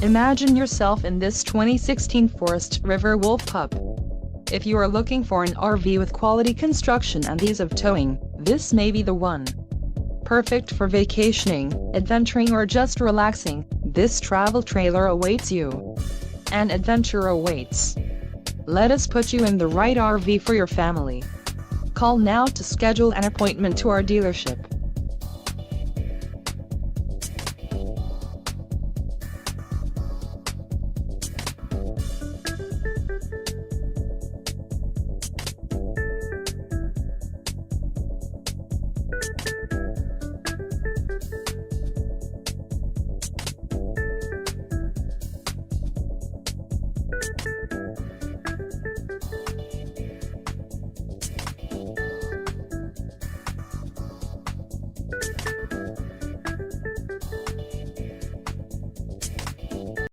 Imagine yourself in this 2016 Forest River Wolf Pup. If you are looking for an RV with quality construction and ease of towing, this may be the one. Perfect for vacationing, adventuring or just relaxing, this travel trailer awaits you. An adventure awaits. Let us put you in the right RV for your family. Call now to schedule an appointment to our dealership.